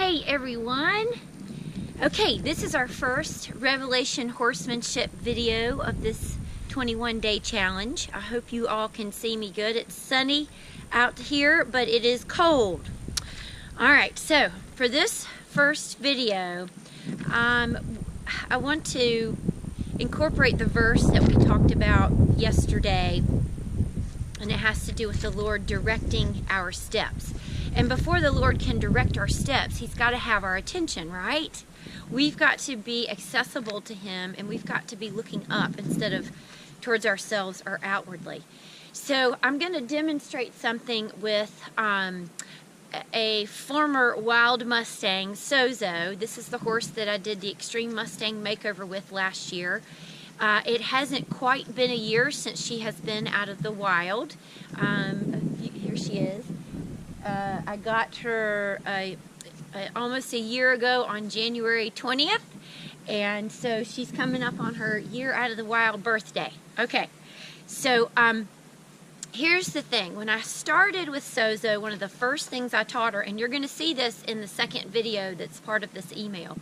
Hey everyone! Okay, this is our first Revelation Horsemanship video of this 21-day challenge. I hope you all can see me good. It's sunny out here, but it is cold. Alright, so for this first video, I want to incorporate the verse that we talked about yesterday, and it has to do with the Lord directing our steps. And before the Lord can direct our steps, He's got to have our attention, right? We've got to be accessible to Him, and we've got to be looking up instead of towards ourselves or outwardly. So I'm going to demonstrate something with a former wild Mustang, Sozo. This is the horse that I did the Extreme Mustang makeover with last year. It hasn't quite been a year since she has been out of the wild. Here she is. I got her almost a year ago on January 20th, and so she's coming up on her year out of the wild birthday. Okay, so here's the thing. When I started with Sozo, one of the first things I taught her, and you're going to see this in the second video that's part of this email,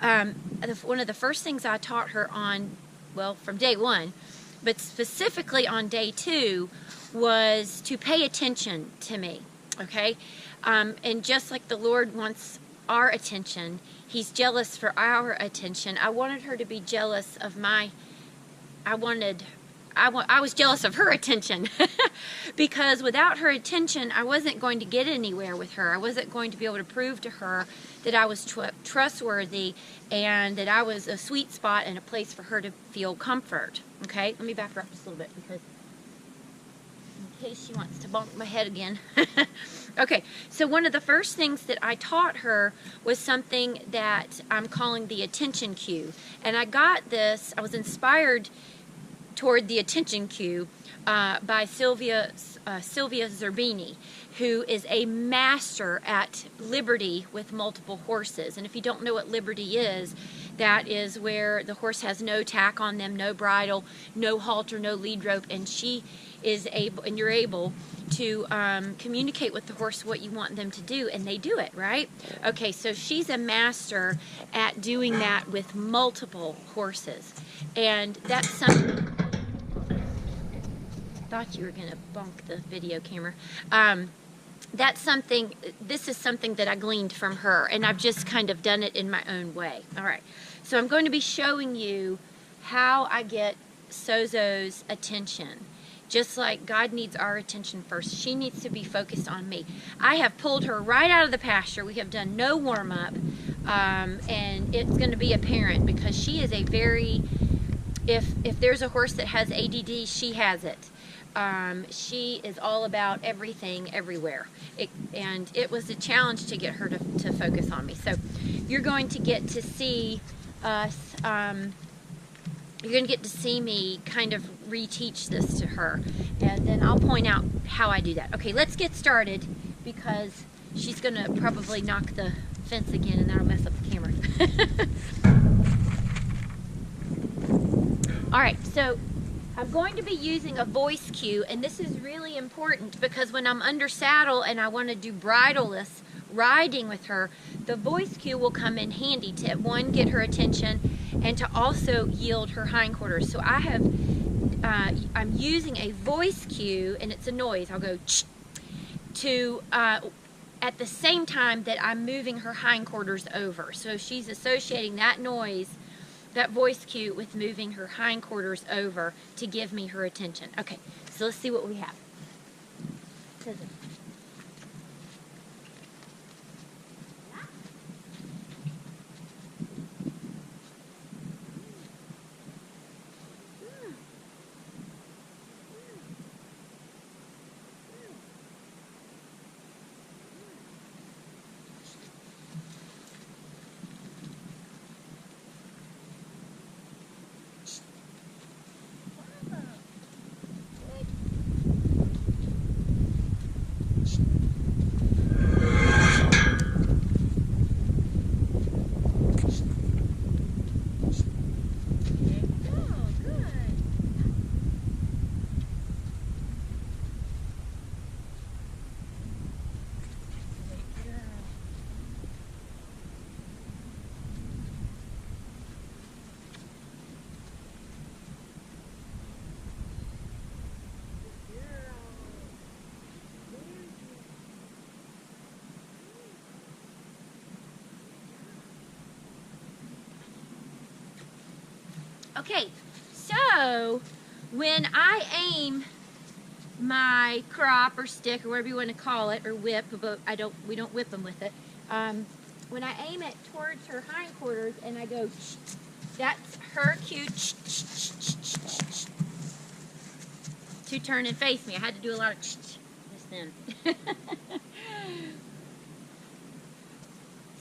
one of the first things I taught her on, well, from day one, but specifically on day 2, was to pay attention to me. Okay, and just like the Lord wants our attention, He's jealous for our attention. I wanted her to be jealous of I was jealous of her attention because without her attention, I wasn't going to get anywhere with her. I wasn't going to be able to prove to her that I was trustworthy and that I was a sweet spot and a place for her to feel comfort. Okay, let me back her up just a little bit because in case she wants to bonk my head again. Okay, so one of the first things that I taught her was something that I'm calling the attention cue. And I got this, I was inspired toward the attention cue by Sylvia Zerbini, who is a master at liberty with multiple horses. And if you don't know what liberty is, that is where the horse has no tack on them, no bridle, no halter, no lead rope, and she is able, and you're able to communicate with the horse what you want them to do, and they do it, right? Okay, so she's a master at doing that with multiple horses, and that's something. Thought you were gonna bonk the video camera. That's something. This is something that I gleaned from her, and I've just kind of done it in my own way. All right, so I'm going to be showing you how I get Sozo's attention. Just like God needs our attention first, she needs to be focused on me. I have pulled her right out of the pasture. We have done no warm-up, and it's going to be apparent because she is a very, if there's a horse that has ADD, she has it. She is all about everything, everywhere. And it was a challenge to get her to focus on me. So you're going to get to see us, you're going to get to see me kind of reteach this to her, and then I'll point out how I do that. Okay, let's get started because she's going to probably knock the fence again and that'll mess up the camera. Alright, so I'm going to be using a voice cue, and this is really important because when I'm under saddle and I want to do bridleless riding with her, the voice cue will come in handy to, one, get her attention, and to also yield her hindquarters. So I have, I'm using a voice cue, and it's a noise. I'll go ch to, at the same time that I'm moving her hindquarters over. So she's associating that noise, that voice cue, with moving her hindquarters over to give me her attention. Okay, so let's see what we have. Okay, so when I aim my crop or stick or whatever you want to call it, or whip, but we don't whip them with it. When I aim it towards her hindquarters and I go, that's her cue to turn and face me. I had to do a lot of just then.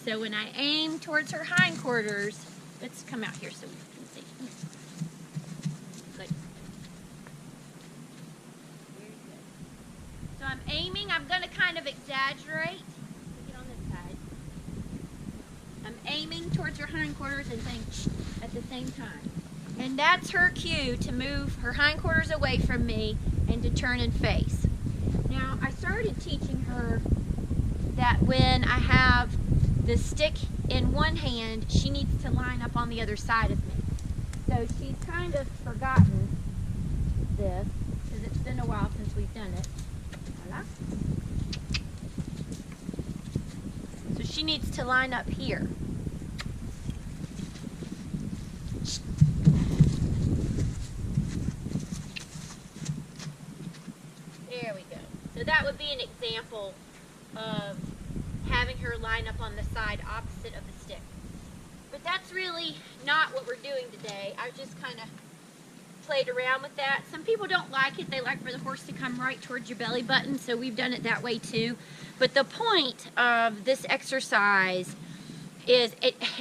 So when I aim towards her hindquarters, let's come out here so we can see. Good. Very good. So I'm aiming. I'm going to kind of exaggerate. Get on this side. I'm aiming towards her hindquarters and saying at the same time. And that's her cue to move her hindquarters away from me and to turn and face. Now, I started teaching her that when I have the stick in one hand, she needs to line up on the other side of me. So she's kind of forgotten this because it's been a while since we've done it. Voila. So she needs to line up here. There we go. So that would be an example of having her line up on the side opposite of the stick. But that's really not what we're doing today. I just kind of played around with that. Some people don't like it. They like for the horse to come right towards your belly button, so we've done it that way too. But the point of this exercise is,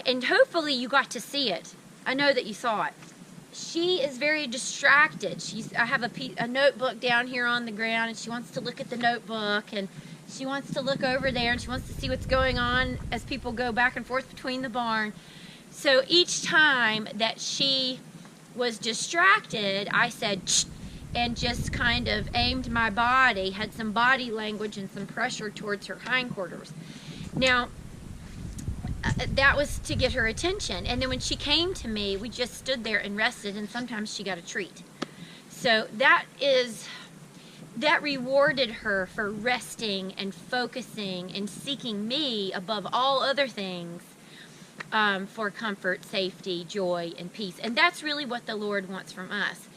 and hopefully you got to see it. I know that you saw it. She is very distracted. I have a notebook down here on the ground, and she wants to look at the notebook, and she wants to look over there, and she wants to see what's going on as people go back and forth between the barn. So each time that she was distracted, I said, shh, and just kind of aimed my body, had some body language and some pressure towards her hindquarters. Now, that was to get her attention. And then when she came to me, we just stood there and rested, and sometimes she got a treat. So that rewarded her for resting and focusing and seeking me above all other things for comfort, safety, joy, and peace. And that's really what the Lord wants from us.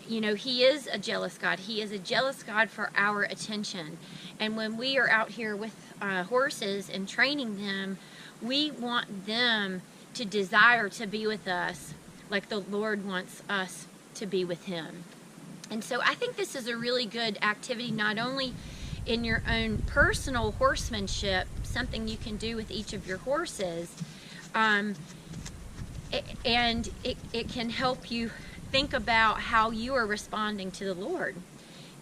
You know, He is a jealous God. He is a jealous God for our attention. And when we are out here with horses and training them, we want them to desire to be with us like the Lord wants us to be with Him. And so I think this is a really good activity, not only in your own personal horsemanship, something you can do with each of your horses, and it can help you think about how you are responding to the Lord.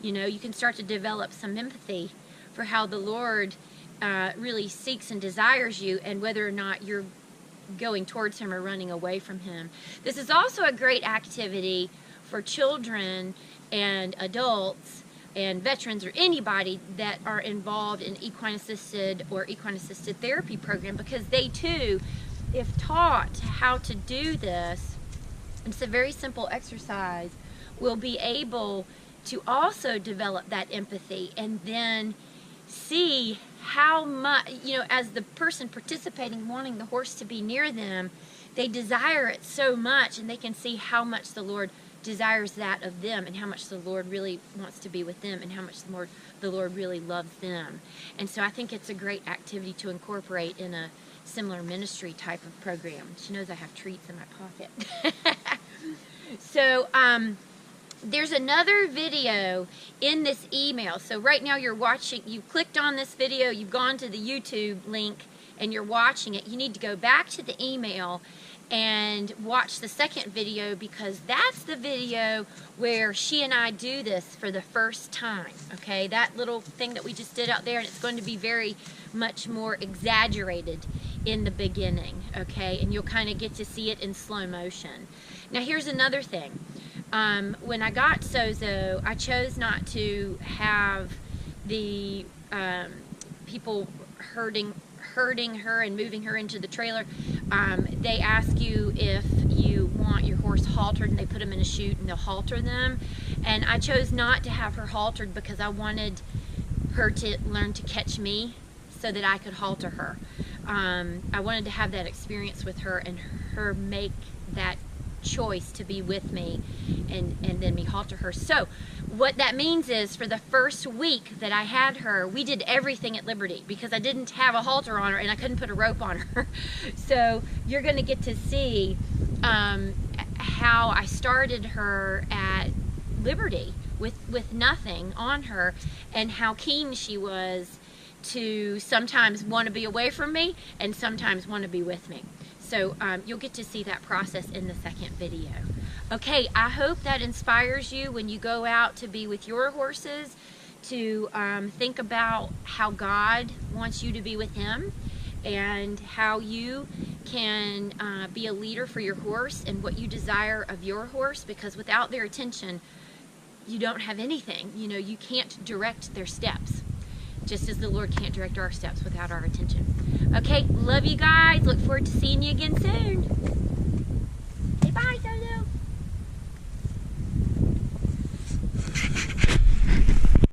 You know, you can start to develop some empathy for how the Lord really seeks and desires you, and whether or not you're going towards Him or running away from Him. This is also a great activity for children and adults and veterans or anybody that are involved in equine assisted or equine assisted therapy program, because they too, if taught how to do this, it's a very simple exercise, will be able to also develop that empathy and then see how much, you know, as the person participating wanting the horse to be near them, they desire it so much, and they can see how much the Lord desires that of them, and how much the Lord really wants to be with them, and how much the Lord really loves them. And so I think it's a great activity to incorporate in a similar ministry type of program. She knows I have treats in my pocket. So there's another video in this email. So right now you're watching, you clicked on this video, you've gone to the YouTube link, and you're watching it. You need to go back to the email and watch the second video, because that's the video where she and I do this for the first time. Okay, that little thing that we just did out there, and it's going to be very much more exaggerated in the beginning. Okay, and you'll kind of get to see it in slow motion. Now here's another thing. When I got Sozo, I chose not to have the people herding her and moving her into the trailer. They ask you if you want your horse haltered, and they put them in a chute and they'll halter them. And I chose not to have her haltered because I wanted her to learn to catch me so that I could halter her. I wanted to have that experience with her and her make that choice to be with me and then me halter her. So what that means is for the first week that I had her, we did everything at liberty because I didn't have a halter on her and I couldn't put a rope on her. So you're going to get to see how I started her at liberty with nothing on her, and how keen she was to sometimes want to be away from me and sometimes want to be with me. So you'll get to see that process in the second video. Okay, I hope that inspires you when you go out to be with your horses to think about how God wants you to be with Him, and how you can be a leader for your horse and what you desire of your horse, because without their attention, you don't have anything. You know, you can't direct their steps, just as the Lord can't direct our steps without our attention. Okay, love you guys. Look forward to seeing you again soon.